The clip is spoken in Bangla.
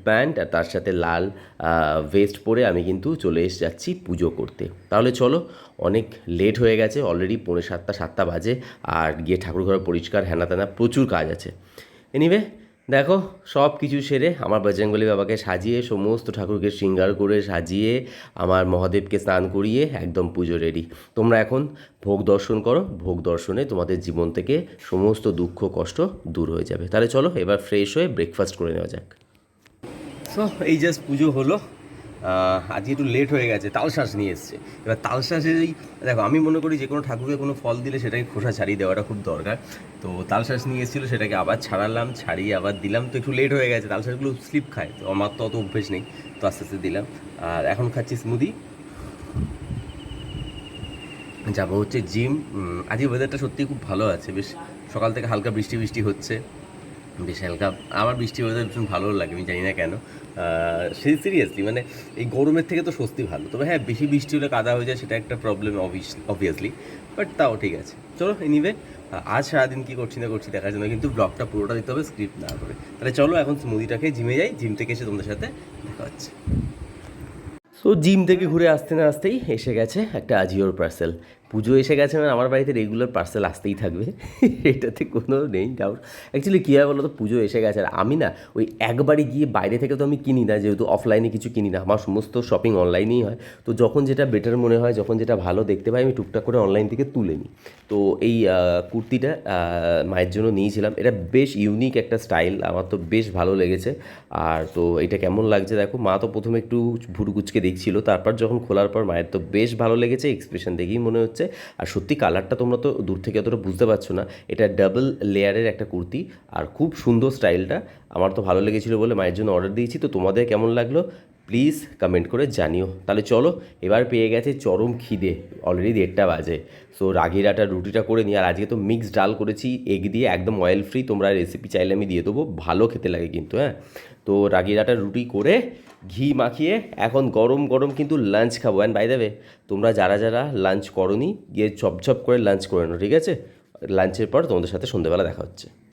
প্যান্ট আর তার সাথে লাল ভেস্ট পরে আমি কিন্তু চলে যাচ্ছি পুজো করতে। তাহলে চলো, অনেক লেট হয়ে গেছে অলরেডি, 6:45 7টা বাজে, আর গিয়ে ঠাকুরঘর পরিষ্কার হ্যানা ত্যানা প্রচুর কাজ আছে। এনিওয়ে, দেখো, সব কিছু সেরে আমার বজরংবলী বাবাকে সাজিয়ে সমস্ত ঠাকুরকে শৃঙ্গার করে সাজিয়ে আমার মহাদেবকে স্নান করিয়ে একদম পুজো রেডি। তোমরা এখন ভোগ দর্শন করো, ভোগ দর্শনে তোমাদের জীবন থেকে সমস্ত দুঃখ কষ্ট দূর হয়ে যাবে। তাহলে চলো এবার ফ্রেশ হয়ে ব্রেকফাস্ট করে নেওয়া যাক। সো এই জাস্ট পুজো হলো। আজকে একটু লেট হয়ে গেছে, তালশাঁস নিয়ে এসছে। এবার তালশাঁসের এই, দেখো, আমি মনে করি যে কোনো ঠাকুরকে কোনো ফল দিলে সেটাকে খোসা ছাড়িয়ে দেওয়াটা খুব দরকার। তো তালশাঁস নিয়ে এসেছিলো, সেটাকে আবার ছাড়ালাম, ছাড়িয়ে আবার দিলাম। তো একটু লেট হয়ে গেছে, তালশাঁসগুলো স্লিপ খায়, তো আমার তো অত অভ্যেস নেই, তো আস্তে আস্তে দিলাম। আর এখন খাচ্ছি স্মুদি। যাবো হচ্ছে জিম। আজকে ওয়েদারটা সত্যিই খুব ভালো আছে, বেশ সকাল থেকে হালকা বৃষ্টি বৃষ্টি হচ্ছে, বেশ হালকা। আমার বৃষ্টি ওয়েদার ভীষণ ভালো লাগে, আমি জানি না কেন। সেই সিরিয়াসলি মানে এই গরমের থেকে তো স্বস্তি ভালো। তবে হ্যাঁ, বেশি বৃষ্টি হলে কাদা হয়ে যায়, সেটা একটা প্রবলেম অবভিয়াসলি, বাট তাও ঠিক আছে। চলো এনিওয়ে, আজ সারাদিন কী করছি না করছি দেখার জন্য কিন্তু ব্লগটা পুরোটা দিতে হবে, স্ক্রিপ্ট না করে। তাহলে চলো এখন স্মুদিটাকে জিমে যাই, জিম থেকে এসে তোমাদের সাথে দেখা হচ্ছে। সো জিম থেকে ঘুরে আসতে না আসতেই এসে গেছে একটা আজিওর পার্সেল। পুজো এসে গেছে মানে আমার বাড়িতে রেগুলার পার্সেল আসতেই থাকবে, এটাতে কোনো নেই ডাউট। অ্যাকচুয়ালি কী হয় বলো তো, পুজো এসে গেছে আর আমি না ওই একবারই গিয়ে বাইরে থেকে তো আমি কিনি না, যেহেতু অফলাইনে কিছু কিনি না, আমার সমস্ত শপিং অনলাইনেই হয়। তো যখন যেটা বেটার মনে হয়, যখন যেটা ভালো দেখতে পাই, আমি টুকটাক করে অনলাইন থেকে তুলে নিই। তো এই কুর্তিটা মায়ের জন্য নিয়েছিলাম। এটা বেশ ইউনিক একটা স্টাইল, আমার তো বেশ ভালো লেগেছে। আর তো এটা কেমন লাগছে দেখো, মা তো প্রথমে একটু ভুরুকুচকে দেখছিল, তারপর যখন খোলার পর মায়ের তো বেশ ভালো লেগেছে, এক্সপ্রেশন দেখেই মনে হচ্ছে। আর সত্যি কালারটা তোমরা তো দূর থেকে অতটা বুঝতে পারছো না, এটা ডাবল লেয়ারের একটা কুর্তি, আর খুব সুন্দর স্টাইলটা। আমার তো ভালো লেগেছিলো বলে মায়ের জন্য অর্ডার দিয়েছি। তো তোমাদের কেমন লাগলো প্লিজ কমেন্ট করে জানিও। তাহলে চলো, এবার পেয়ে গেছে চরম খিদে, অলরেডি 1:30 বাজে। সো রাগির আটার রুটিটা করে নিই। আর আজকে তো মিক্সড ডাল করেছি এগ দিয়ে, একদম অয়েল ফ্রি। তোমরা রেসিপি চাইলে আমি দিয়ে দেবো, ভালো খেতে লাগে কিন্তু। হ্যাঁ, তো রাগির আটার রুটি করে ঘি মাখিয়ে এখন গরম গরম কিন্তু লাঞ্চ খাবো। অ্যান্ড বাই দ্য ওয়ে, তোমরা যারা যারা লাঞ্চ করোনি, গিয়ে চপ চপ করে লাঞ্চ করে নাও, ঠিক আছে? লাঞ্চের পর তোমাদের সাথে সন্ধ্যেবেলা দেখা হচ্ছে।